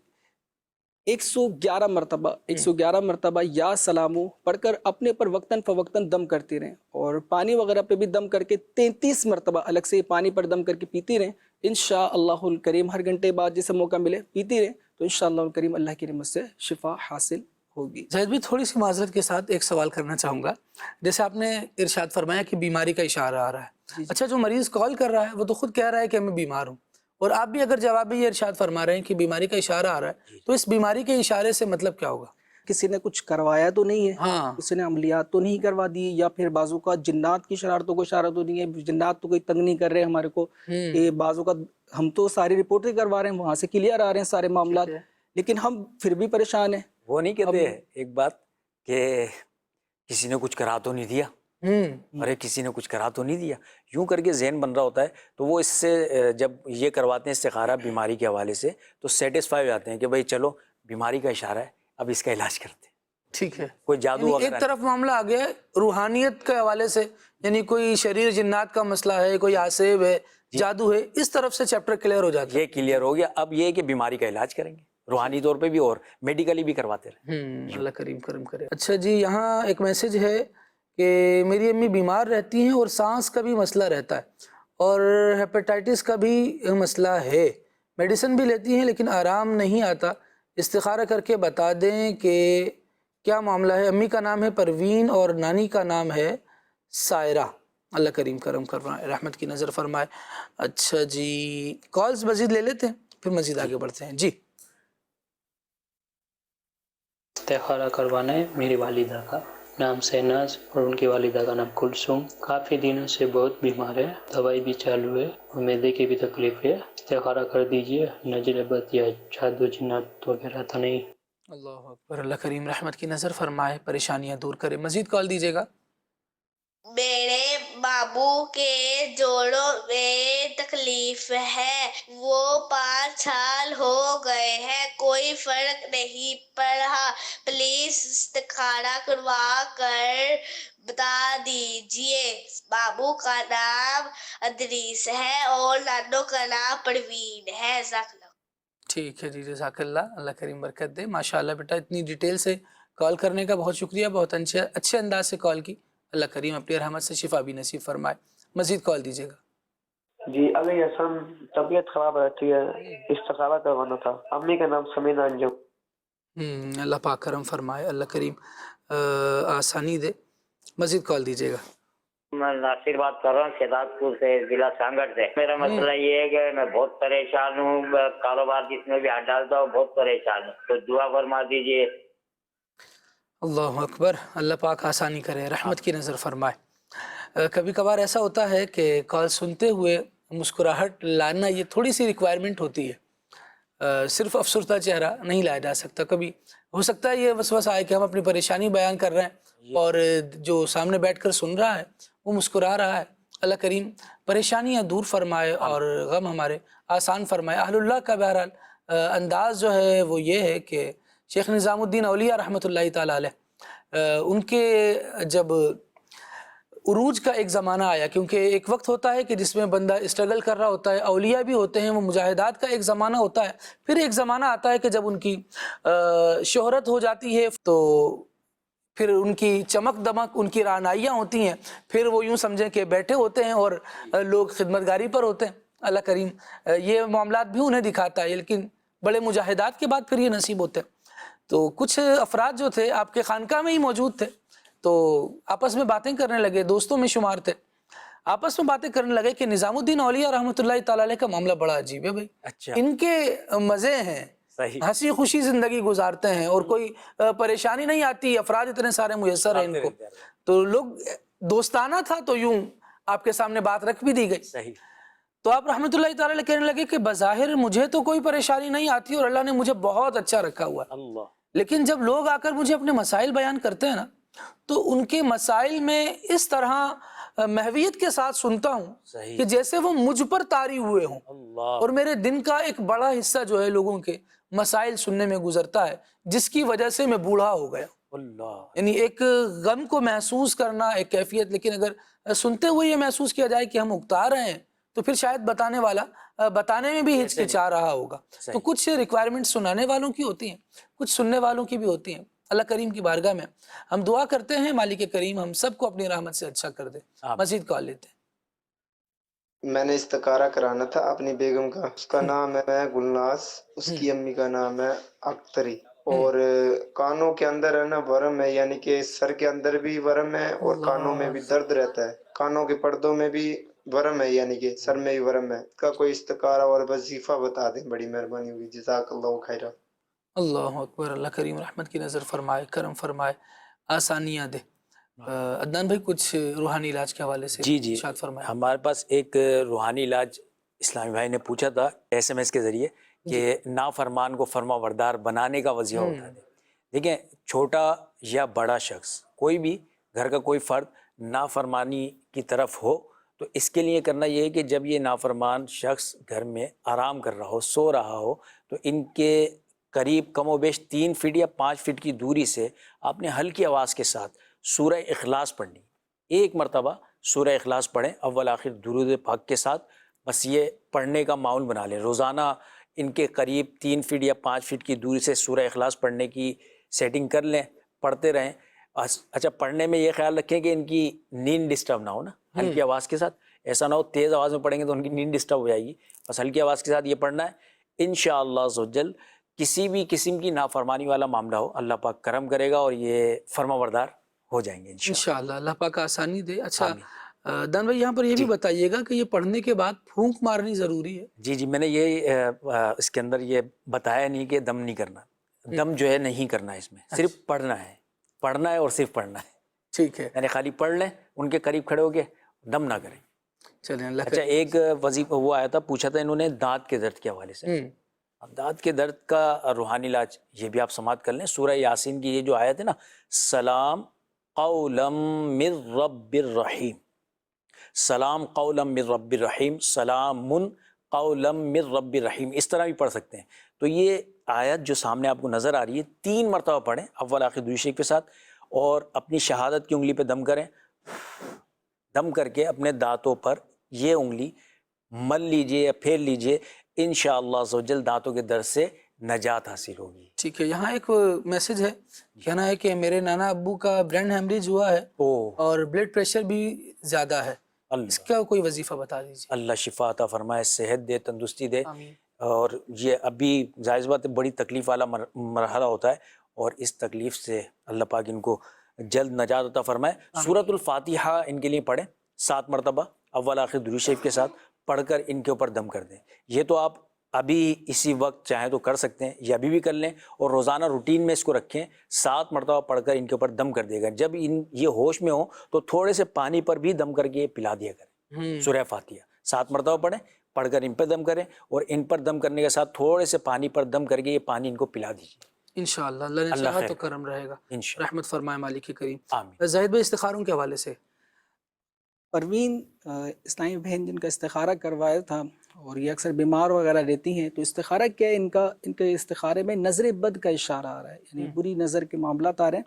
111 مرتبہ یا سلامو پڑھ کر اپنے پر وقتاً فوقتاً دم کرتے رہیں، اور پانی وغیرہ پہ بھی دم کر کے 33 مرتبہ الگ سے پانی پر دم کر کے پیتی رہیں انشاءاللہ الکریم۔ ہر گھنٹے بعد جسے موقع ملے پیتی رہیں تو انشاءاللہ الکریم اللہ کی رحمت سے شفا حاصل ہوگی۔
زاہد بھی تھوڑی سی معذرت کے ساتھ ایک سوال کرنا چاہوں گا، جیسے آپ نے ارشاد فرمایا کہ بیماری کا اشارہ آ رہا ہے، اچھا جو مریض کال کر رہا ہے وہ تو خود کہہ رہا ہے کہ میں بیمار ہوں، اور آپ بھی اگر جواب میں یہ ارشاد فرما رہے ہیں کہ بیماری کا اشارہ آ رہا ہے، تو اس بیماری کے اشارے سے مطلب کیا ہوگا؟
کسی نے کچھ کروایا تو نہیں ہے، کسی نے عملیات تو نہیں کروا دی، یا پھر بعض اوقات جنات کی شرارتوں کو اشارہ تو نہیں ہے، جنات تو کوئی تنگ نہیں کر رہے ہمارے کو، کہ بعض اوقات ہم تو ساری رپورٹیں کروا رہے ہیں، وہاں سے کلیئر آ رہے ہیں سارے معاملات، لیکن ہم پھر بھی پریشان ہیں۔
وہ نہیں کہتے ایک بات کہ کسی نے کچھ کرا تو نہیں دیا، ارے کسی نے کچھ کرا تو نہیں دیا، یوں کر کے ذہن بن رہا ہوتا ہے، تو وہ اس سے جب یہ کرواتے ہیں استخارہ بیماری کے حوالے سے تو سیٹسفائی ہو جاتے ہیں کہ بھائی چلو بیماری کا اشارہ ہے، اب اس کا علاج کرتے ہیں۔
ٹھیک ہے،
کوئی جادو
یعنی ایک طرف معاملہ آ گیا ہے روحانیت کے حوالے سے، یعنی کوئی شریر جنات کا مسئلہ ہے، کوئی آسیب ہے، جادو ہے، اس طرف سے چیپٹر کلیئر ہو جاتا ہے،
یہ کلیئر ہو گیا۔ اب یہ ہے کہ بیماری کا علاج کریں گے روحانی طور پہ بھی اور میڈیکلی بھی کرواتے رہے۔
اللہ کریم کرم کرے۔ اچھا جی، یہاں ایک میسج ہے کہ میری امی بیمار رہتی ہیں اور سانس کا بھی مسئلہ رہتا ہے اور ہیپیٹائٹس کا بھی مسئلہ ہے، میڈیسن بھی لیتی ہیں لیکن آرام نہیں آتا، استخارہ کر کے بتا دیں کہ کیا معاملہ ہے۔ امی کا نام ہے پروین اور نانی کا نام ہے سائرہ، اللہ کریم کرم فرمائے، رحمت کی نظر فرمائے۔ اچھا جی، کالز مزید لے لیتے ہیں پھر مزید آگے بڑھتے ہیں۔ جی
استخارہ کروانا ہے میری والدہ کا نام شہناز اور ان کی والدہ کا نام کلثوم، کافی دنوں سے بہت بیمار ہے، دوائی بھی چالو ہے اور معدے کی بھی تکلیف ہے، استخارہ کر دیجئے، نظر بد یا جادو جنات وغیرہ تو نہیں۔
اللہ اکبر، اللہ کریم رحمت کی نظر فرمائے، پریشانیاں دور کرے۔ مزید کال دیجیے گا۔
میرے بابو کے جوڑوں میں تکلیف ہے، وہ 5 سال ہو گئے ہیں، کوئی فرق نہیں پڑ رہا، پلیز استخارہ کروا کر بتا دیجئے۔ بابو کا نام ادریس ہے اور نانو کا نام پروین ہے۔ جزاک اللہ۔
ٹھیک ہے جی، جزاک اللہ، اللہ کریم برکت دے۔ ماشاءاللہ بیٹا، اتنی ڈیٹیل سے کال کرنے کا بہت شکریہ، بہت اچھے انداز سے کال کی، اللہ کریم اپنی رحمت سے شفا بھی نصیب فرمائے۔ مزید کال دیجیے گا۔
جی علی حسن، طبیعت خراب رہتی ہے، استخارہ کروانا تھا۔ امی کا نام سمینا انجم۔
اللہ پاک کرم فرمائے، اللہ کریم آسانی دے۔ مزید کال دیجیے گا۔
میں ناصر بات کر رہا ہوں شہزاد پور سے، ضلع سانگڑ سے۔ میرا مسئلہ یہ ہے کہ میں بہت پریشان ہوں، کاروبار جس میں بھی ہاتھ ڈالتا ہوں بہت پریشان ہوں، تو دعا فرما دیجیے۔
اللہ اکبر، اللہ پاک آسانی کرے، رحمت کی نظر فرمائے۔ کبھی کبھار ایسا ہوتا ہے کہ کال سنتے ہوئے مسکراہٹ لانا یہ تھوڑی سی ریکوائرمنٹ ہوتی ہے، صرف افسردہ چہرہ نہیں لایا جا سکتا۔ کبھی ہو سکتا ہے یہ وسوسہ آئے کہ ہم اپنی پریشانی بیان کر رہے ہیں اور جو سامنے بیٹھ کر سن رہا ہے وہ مسکرا رہا ہے۔ اللہ کریم پریشانیاں دور فرمائے اور غم ہمارے آسان فرمائے۔ اہل اللہ کا بہرحال انداز جو ہے وہ یہ ہے کہ شیخ نظام الدین اولیاء رحمۃ اللہ تعالیٰ علیہ، ان کے جب عروج کا ایک زمانہ آیا، کیونکہ ایک وقت ہوتا ہے کہ جس میں بندہ اسٹرگل کر رہا ہوتا ہے، اولیاء بھی ہوتے ہیں، وہ مجاہدات کا ایک زمانہ ہوتا ہے، پھر ایک زمانہ آتا ہے کہ جب ان کی شہرت ہو جاتی ہے تو پھر ان کی چمک دمک، ان کی رعنائیاں ہوتی ہیں، پھر وہ یوں سمجھیں کہ بیٹھے ہوتے ہیں اور لوگ خدمتگاری پر ہوتے ہیں۔ اللہ کریم یہ معاملات بھی انہیں دکھاتا ہے، لیکن بڑے مجاہدات کے بعد پھر یہ نصیب ہوتے ہیں۔ تو کچھ افراد جو تھے آپ کے خانقاہ میں ہی موجود تھے، تو آپس میں باتیں کرنے لگے، دوستوں میں شمار تھے، آپس میں باتیں کرنے لگے کہ نظام الدین اولیاء رحمۃ اللہ تعالیٰ علیہ کا معاملہ بڑا عجیب ہے بھائی، ان کے مزے ہیں، ہنسی خوشی زندگی گزارتے ہیں اور کوئی پریشانی نہیں آتی، افراد اتنے سارے میسر ہیں ان کو، تو لوگ دوستانہ تھا تو یوں آپ کے سامنے بات رکھ بھی دی گئی.
صحیح.
تو آپ رحمۃ اللہ تعالی علیہ کہنے لگے کہ بظاہر مجھے تو کوئی پریشانی نہیں آتی اور اللہ نے مجھے بہت اچھا رکھا ہوا ہے،
اللہ.
لیکن جب لوگ آ کر مجھے اپنے مسائل بیان کرتے ہیں نا تو ان کے مسائل میں اس طرح محویت کے ساتھ سنتا ہوں
صحیح.
کہ جیسے وہ مجھ پر طاری ہوئے ہوں،
اللہ.
اور میرے دن کا ایک بڑا حصہ جو ہے لوگوں کے مسائل سننے میں گزرتا ہے، جس کی وجہ سے میں بوڑھا ہو گیا.
اللہ.
یعنی ایک غم کو محسوس کرنا ایک کیفیت، لیکن اگر سنتے ہوئے یہ محسوس کیا جائے کہ ہم اکتا رہے ہیں تو پھر شاید بتانے والا بتانے میں بھی ہچکچا رہا ہوگا. تو کچھ ریکوائرمنٹ سنانے والوں کی ہوتی ہیں، کچھ سننے والوں کی بھی ہوتی ہیں. اللہ کریم کی بارگاہ میں ہم دعا کرتے ہیں مالک کریم ہم سب کو اپنی رحمت سے اچھا کر دے. مزید کال لیتے ہیں.
میں نے استخارہ کرانا تھا اپنی بیگم کا، اس کا نام ہے گلناز، اس کی امی کا نام ہے اختری، اور کانوں کے اندر ہے نا ورم ہے، یعنی کہ سر کے اندر بھی ورم ہے اور کانوں میں بھی درد رہتا ہے، کانوں کے پردوں میں بھی ورم ہے، یعنی کہ سر میں بھی ورم ہے. اس کا کوئی استخارہ اور وظیفہ بتا دیں، بڑی مہربانی ہوگی، جزاک اللہ خیرہ.
اللہ اکبر. اللہ کریم رحمت کی نظر فرمائے، کرم فرمائے، آسانیاں دے. عدنان بھائی کچھ روحانی علاج کے حوالے سے
جی
ارشاد فرمائے.
ہمارے پاس ایک روحانی علاج اسلامی بھائی نے پوچھا تھا SMS کے ذریعے کہ نافرمان کو فرما بردار بنانے کا وظیفہ اٹھا دیں. دیکھیں چھوٹا یا بڑا شخص، کوئی بھی گھر کا کوئی فرد نافرمانی کی طرف ہو تو اس کے لیے کرنا یہ ہے کہ جب یہ نافرمان شخص گھر میں آرام کر رہا ہو، سو رہا ہو، تو ان کے قریب کم و بیش 3 فٹ یا 5 فٹ کی دوری سے آپ نے ہلکی آواز کے ساتھ سورہ اخلاص پڑھنی. ایک مرتبہ سورہ اخلاص پڑھیں اول آخر درود پاک کے ساتھ. بس یہ پڑھنے کا معمول بنا لیں. روزانہ ان کے قریب 3 فٹ یا 5 فٹ کی دوری سے سورہ اخلاص پڑھنے کی سیٹنگ کر لیں، پڑھتے رہیں. اچھا پڑھنے میں یہ خیال رکھیں کہ ان کی نیند ڈسٹرب نہ ہو نا، ہلکی آواز کے ساتھ. ایسا نہ ہو تیز آواز میں پڑھیں گے تو ان کی نیند ڈسٹرب ہو جائے گی. بس ہلکی آواز کے ساتھ یہ پڑھنا ہے. انشاءاللہ عزوجل کسی بھی قسم کی نافرمانی والا معاملہ ہو اللہ پاک کرم کرے گا اور یہ فرما بردار ہو جائیں گے
انشاءاللہ. اللہ پاک آسانی دے. اچھا دان بھائی یہاں پر یہ بھی بتائیے گا کہ یہ پڑھنے کے بعد پھونک مارنی ضروری ہے؟
جی میں نے یہ اس کے اندر یہ بتایا نہیں کہ دم نہیں کرنا. دم جو ہے نہیں کرنا، اس میں صرف پڑھنا ہے، پڑھنا ہے اور صرف پڑھنا ہے.
ٹھیک ہے،
یعنی خالی پڑھ لیں، ان کے قریب کھڑے ہو کے دم نہ کریں.
چلیں اللہ.
اچھا ایک وظیفہ وہ آیا تھا، پوچھا تھا انہوں نے دانت کے درد کے حوالے سے. دانت کے درد کا روحانی علاج یہ بھی آپ سماعت کر لیں. سورہ یاسین کی یہ جو آیت ہے نا، سلام قولا من رب الرحیم، سلام قولا من رب الرحیم، سلام قولا من رب الرحیم، اس طرح بھی پڑھ سکتے ہیں. تو یہ آیت جو سامنے آپ کو نظر آ رہی ہے 3 مرتبہ پڑھیں اول آخر دوسری شریف کے ساتھ، اور اپنی شہادت کی انگلی پہ دم کریں. دم کر کے اپنے دانتوں پر یہ انگلی مل لیجئے یا پھیر لیجئے، انشاءاللہ عزوجل دانتوں کے درد سے نجات حاصل ہوگی.
ٹھیک ہے. یہاں ایک میسج ہے، کہنا ہے کہ میرے نانا ابو کا برین ہیمریج ہوا ہے اور بلڈ پریشر بھی زیادہ ہے، اس کا کوئی وظیفہ بتا دیجیے.
اللہ شفا عطا فرمائے، صحت دے، تندرستی دے. اور یہ ابھی ظاہر بات بڑی تکلیف والا مرحلہ ہوتا ہے، اور اس تکلیف سے اللہ پاک ان کو جلد نجات عطا فرمائے. سورۃ الفاتحہ ان کے لیے پڑھیں 7 مرتبہ اول آخر درود شریف کے ساتھ، پڑھ کر ان کے اوپر دم کر دیں. یہ تو آپ ابھی اسی وقت چاہیں تو کر سکتے ہیں، یہ ابھی بھی کر لیں، اور روزانہ روٹین میں اس کو رکھیں. 7 مرتبہ پڑھ کر ان کے اوپر دم کر دے گا. جب یہ ہوش میں ہوں تو تھوڑے سے پانی پر بھی دم کر کے پلا دیا کریں. سورہ فاتحہ 7 مرتبہ پڑھیں، پڑھ کر ان پر دم کریں، اور ان پر دم کرنے کے ساتھ تھوڑے سے پانی پر دم کر کے یہ پانی ان کو پلا دیجیے.
انشاءاللہ اللہ نے چاہا تو کرم رہے گا. رحمت فرمائے مالک کریم. زاہد بھائی استخاروں کے حوالے سے.
پروین اسلامی بہن جن کا استخارہ کروایا تھا، اور یہ اکثر بیمار وغیرہ رہتی ہیں، تو استخارہ کیا ہے ان کے استخارے میں نظر بد کا اشارہ آ رہا ہے، یعنی بری نظر کے معاملات آ رہے ہیں.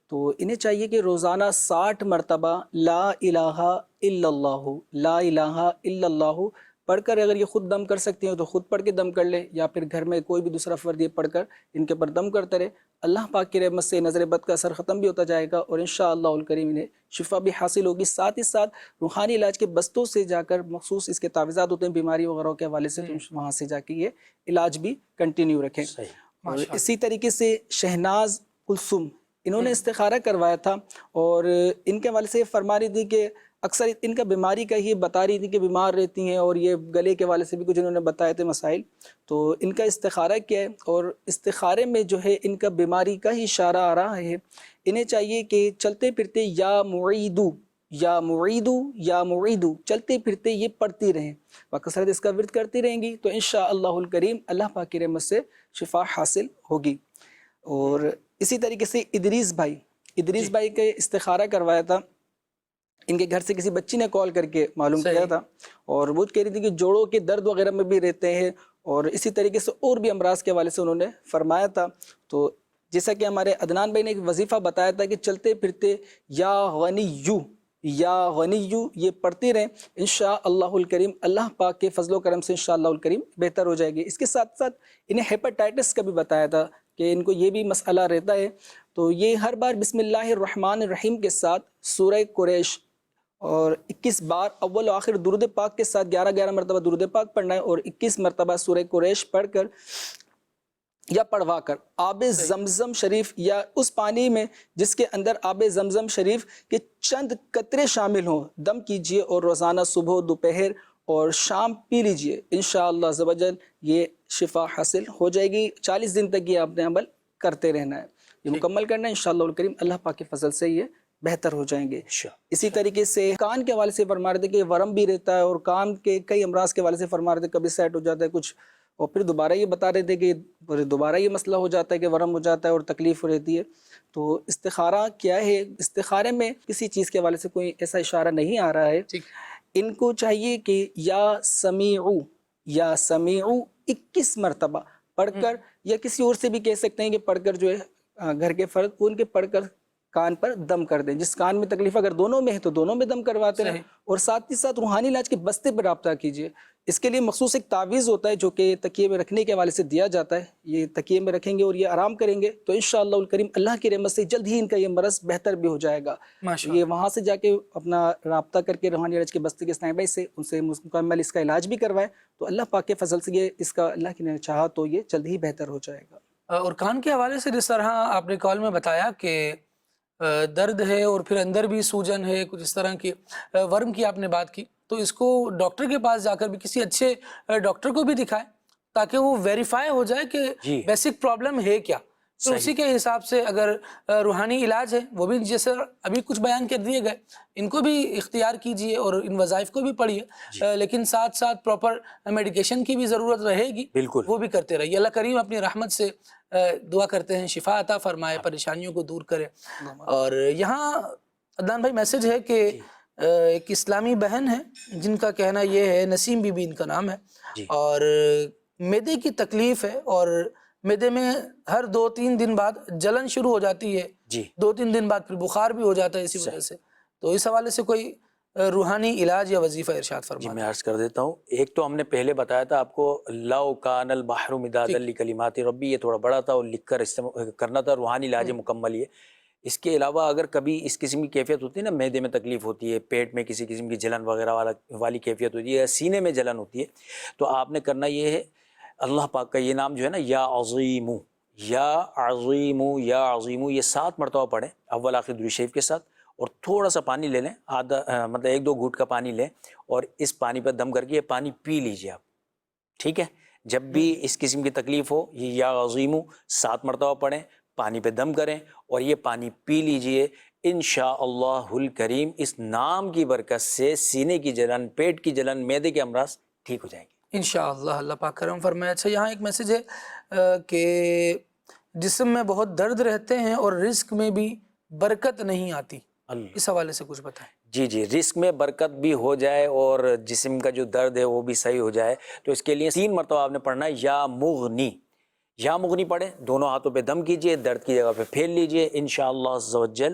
تو انہیں چاہیے کہ روزانہ 60 مرتبہ لا الہ الا اللہ، لا الہ الا اللہ پڑھ کر، اگر یہ خود دم کر سکتی ہیں تو خود پڑھ کے دم کر لے، یا پھر گھر میں کوئی بھی دوسرا فرد یہ پڑھ کر ان کے پر دم کرتے رہے. اللہ پاک کی رحمت سے نظر بد کا اثر ختم بھی ہوتا جائے گا، اور انشاءاللہ الکریم انہیں شفا بھی حاصل ہوگی. ساتھ ہی ساتھ روحانی علاج کے بستوں سے جا کر، مخصوص اس کے تعویذات ہوتے ہیں بیماری وغیرہ کے حوالے سے، تو وہاں سے جا کے یہ علاج بھی کنٹینیو رکھیں. اور اسی طریقے سے شہناز کلثوم انہوں نے استخارہ کروایا تھا، اور ان کے حوالے سے یہ فرما رہی تھی کہ اکثر ان کا بیماری کا ہی بتا رہی تھی کہ بیمار رہتی ہیں، اور یہ گلے کے حوالے سے بھی کچھ انہوں نے بتائے تھے مسائل. تو ان کا استخارہ کیا ہے، اور استخارے میں جو ہے ان کا بیماری کا ہی اشارہ آ رہا ہے. انہیں چاہیے کہ چلتے پھرتے یا معیدو، یا معیدو یا معیدو چلتے پھرتے یہ پڑھتی رہیں، بکثرت اس کا ورد کرتی رہیں گی تو انشاءاللہ الکریم اللہ پاک کی رحمت سے شفا حاصل ہوگی۔ اور اسی طریقے سے ادریس بھائی کے استخارہ کروایا تھا، ان کے گھر سے کسی بچی نے کال کر کے معلوم کیا تھا، اور وہ کہہ رہی تھی کہ جوڑوں کے درد وغیرہ میں بھی رہتے ہیں، اور اسی طریقے سے اور بھی امراض کے حوالے سے انہوں نے فرمایا تھا۔ تو جیسا کہ ہمارے عدنان بھائی نے ایک وظیفہ بتایا تھا کہ چلتے پھرتے یا غنیو یہ پڑھتے رہیں، انشاءاللہ الکریم اللہ پاک کے فضل و کرم سے انشاءاللہ الکریم بہتر ہو جائے گی۔ اس کے ساتھ ساتھ انہیں ہیپاٹائٹس کا بھی بتایا تھا کہ ان کو یہ بھی مسئلہ رہتا ہے، تو یہ ہر بار بسم اللہ الرحمن الرحیم کے ساتھ سورہ قریش اور 21 بار اول و آخر درود پاک کے ساتھ 11 مرتبہ درود پاک پڑھنا ہے، اور 21 مرتبہ سورہ قریش پڑھ کر یا پڑھوا کر آب زمزم شریف یا اس پانی میں جس کے اندر آب زمزم شریف کے چند قطرے شامل ہوں دم کیجئے، اور روزانہ صبح دوپہر اور شام پی لیجئے، انشاءاللہ عز و جل یہ شفا حاصل ہو جائے گی۔ 40 دن تک یہ آپ نے عمل کرتے رہنا ہے، یہ مکمل کرنا ہے، انشاءاللہ الکریم اللہ پاک کے فضل سے یہ بہتر ہو جائیں گے۔ اسی طریقے سے کان کے حوالے سے فرما رہے تھے کہ ورم بھی رہتا ہے، اور کان کے کئی امراض کے حوالے سے فرما رہے تھے کبھی سیٹ ہو جاتا ہے کچھ، اور پھر دوبارہ یہ بتا رہے تھے کہ دوبارہ یہ مسئلہ ہو جاتا ہے کہ ورم ہو جاتا ہے اور تکلیف رہتی ہے۔ تو استخارہ کیا ہے؟ استخارے میں کسی چیز کے حوالے سے کوئی ایسا اشارہ نہیں آ رہا ہے، ان کو چاہیے کہ یا سمیعو 21 مرتبہ پڑھ کر، یا کسی اور سے بھی کہہ سکتے ہیں کہ پڑھ کر جو ہے گھر کے فرد ان کے پڑھ کر کان پر دم کر دیں، جس کان میں تکلیف اگر دونوں میں ہے تو دونوں میں دم کرواتے رہیں، اور ساتھ ہی ساتھ روحانی علاج کے بستے پر رابطہ کیجیے۔ اس کے لیے مخصوص ایک تعویذ ہوتا ہے جو کہ تکیے میں رکھنے کے حوالے سے دیا جاتا ہے، یہ تکیے میں رکھیں گے اور یہ آرام کریں گے تو انشاءاللہ الکریم اللہ کی رحمت سے جلد ہی ان کا یہ مرض بہتر بھی ہو جائے گا۔ یہ وہاں سے جا کے اپنا رابطہ کر کے روحانی علاج کے بستے کے اسلام بھائی سے ان سے مکمل اس کا علاج بھی کروائیں تو اللہ پاک کے فضل سے یہ اس کا اللہ کی نے چاہا تو یہ جلد ہی بہتر ہو جائے گا۔
اور کان کے حوالے سے جس طرح آپ نے کال میں بتایا کہ درد ہے اور پھر اندر بھی سوجن ہے، کچھ اس طرح کی ورم کی آپ نے بات کی، تو اس کو ڈاکٹر کے پاس جا کر بھی کسی اچھے ڈاکٹر کو بھی دکھائیں تاکہ وہ ویریفائی ہو جائے کہ بیسک پرابلم ہے کیا، تو اسی کے حساب سے اگر روحانی علاج ہے وہ بھی جیسے ابھی کچھ بیان کر دیے گئے ان کو بھی اختیار کیجئے اور ان وظائف کو بھی پڑھیے، لیکن ساتھ ساتھ پراپر میڈیکیشن کی بھی ضرورت رہے گی، وہ بھی کرتے رہیے۔ اللہ کریم اپنی رحمت سے دعا کرتے ہیں شفا عطا فرمائے، پریشانیوں کو دور کرے۔ اور یہاں عدنان بھائی میسج ہے کہ ایک اسلامی بہن ہے جن کا کہنا یہ ہے، نسیم بی بی ان کا نام ہے، اور معدے کی تکلیف ہے اور معدے میں ہر 2-3 دن بعد جلن شروع ہو جاتی ہے، 2-3 دن بعد پھر بخار بھی ہو جاتا ہے اسی وجہ سے، تو اس حوالے سے کوئی روحانی علاج یا وظیفہ ارشاد فرمائیں۔
میں عرض کر دیتا ہوں، ایک تو ہم نے پہلے بتایا تھا آپ کو لو کان البحر مدادا لکلمات ربی، یہ تھوڑا بڑا تھا اور لکھ کر کرنا تھا، روحانی علاج مکمل یہ۔ اس کے علاوہ اگر کبھی اس قسم کی کیفیت ہوتی ہے نا، معدے میں تکلیف ہوتی ہے، پیٹ میں کسی قسم کی جلن وغیرہ والی کیفیت ہوتی ہے، یا سینے میں جلن ہوتی ہے، تو آپ نے کرنا یہ ہے، اللہ پاک کا یہ نام جو ہے نا، یا عظیمو یا عظیمو یا عظیمو، یہ 7 مرتبہ پڑھیں اول آخر درود شریف کے ساتھ، اور تھوڑا سا پانی لے لیں، آدھا مطلب 1-2 گھونٹ کا پانی لیں، اور اس پانی پر دم کر کے یہ پانی پی لیجیے آپ، ٹھیک ہے؟ جب بھی اس قسم کی تکلیف ہو یہ یا عظیمو 7 مرتبہ پڑھیں، پانی پہ دم کریں اور یہ پانی پی لیجئے، انشاءاللہ الکریم اس نام کی برکت سے سینے کی جلن، پیٹ کی جلن، معدے کے امراض ٹھیک ہو جائیں گے انشاءاللہ، اللہ پاک کرم فرمائے۔ اچھا، یہاں ایک میسج ہے کہ جسم میں بہت درد رہتے ہیں اور رزق میں بھی برکت نہیں آتی، اس حوالے سے کچھ بتائیں۔ جی، رزق میں برکت بھی ہو جائے اور جسم کا جو درد ہے وہ بھی صحیح ہو جائے، تو اس کے لیے 3 مرتبہ آپ نے پڑھنا ہے یا مغنی، یا مغنی پڑھیں، دونوں ہاتھوں پہ دم کیجئے، درد کی جگہ پہ پھیل لیجئے، انشاءاللہ عز و جل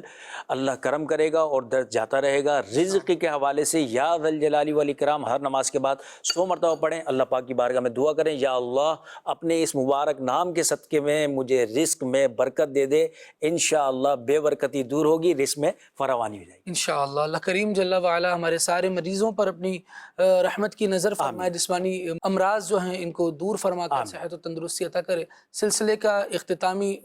اللہ کرم کرے گا اور درد جاتا رہے گا۔ رزق کے حوالے سے یا ذا الجلال والاکرام ہر نماز کے بعد 100 مرتبہ پڑھیں، اللہ پاک کی بارگاہ میں دعا کریں، یا اللہ اپنے اس مبارک نام کے صدقے میں مجھے رزق میں برکت دے دے، انشاءاللہ بے برکتی دور ہوگی، رزق میں فراوانی ہو جائے گی
انشاءاللہ۔ اللہ کریم جل وعلا ہمارے سارے مریضوں پر اپنی رحمت کی نظر فرمائے، جسمانی امراض جو ہیں ان کو دور فرما کر صحت و تندرستی عطا کرے۔ سلسلے کا اختتامی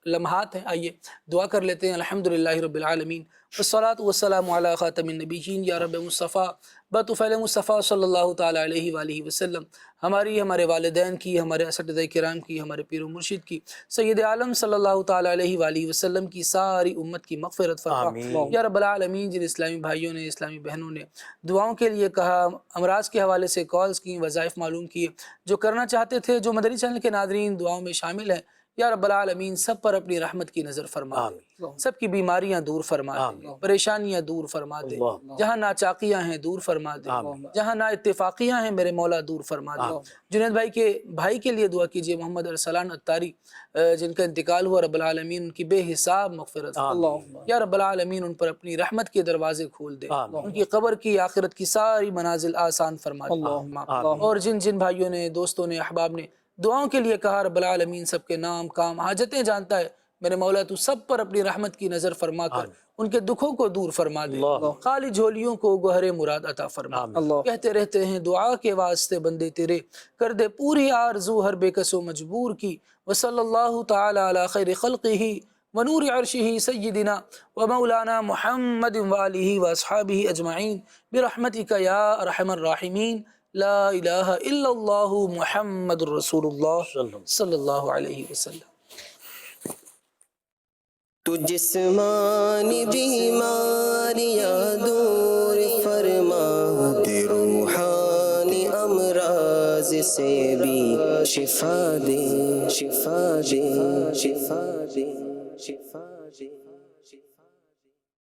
لمحات ہیں، آئیے دعا کر لیتے ہیں۔ الحمدللہ رب العالمین والصلاۃ والسلام علی خاتم النبیین یا رب مصطفیٰ بطفیل مصطفیٰ صلی اللہ تعالیٰ علیہ وآلہ وسلم، ہمارے والدین کی، ہمارے اساتذہ کرام کی، ہمارے پیر و مرشد کی، سید عالم صلی اللہ تعالیٰ علیہ وآلہ وسلم کی ساری امت کی مغفرت فرما یا رب العالمین۔ جن اسلامی بھائیوں نے، اسلامی بہنوں نے دعاؤں کے لیے کہا، امراض کے حوالے سے کالز کی، وظائف معلوم کیے، جو کرنا چاہتے تھے، جو مدنی چینل کے ناظرین دعاؤں میں شامل ہیں، یا رب العالمین سب پر اپنی رحمت کی نظر فرما دے، سب کی بیماریاں دور فرما دے، پریشانیاں دور فرما دے، جہاں ناچاقیاں ہیں دور فرما دے، جہاں نا اتفاقیاں ہیں میرے مولا دور فرما دے۔ جنید بھائی کے لیے دعا کیجئے، محمد ارسلان اتاری جن کا انتقال ہوا، رب العالمین ان کی بے حساب مغفرت فرما، یا رب العالمین ان پر اپنی رحمت کے دروازے کھول دے، ان کی قبر کی، آخرت کی ساری منازل آسان فرما دے۔ اور جن بھائیوں نے، دوستوں نے، احباب نے دعاؤں کے لیے کہا، رب العالمین سب کے نام، کام، حاجتیں جانتا ہے میرے مولا، تو سب پر اپنی رحمت کی نظر فرما کر ان کے دکھوں کو دور فرما دے، خالی جھولیوں کو گوہر مراد عطا فرما۔ کہتے رہتے ہیں دعا کے واسطے بندے تیرے، کر دے پوری آرزو ہر بے کس و مجبور کی، وصلی اللہ تعالی علی خیر خلقہ ونور عرشہ سیدنا و مولانا محمد وآلہ واصحابہ اجمعین برحمتک یا ارحم الراحمین، لا الہ الا اللہ محمد الرسول اللہ صلی اللہ علیہ وسلم۔
تو جسمانی بیماریاں دور فرما دے، روحانی امراض سے بھی شفا دے، شفا دے، شفا دے، شفا دے، شفا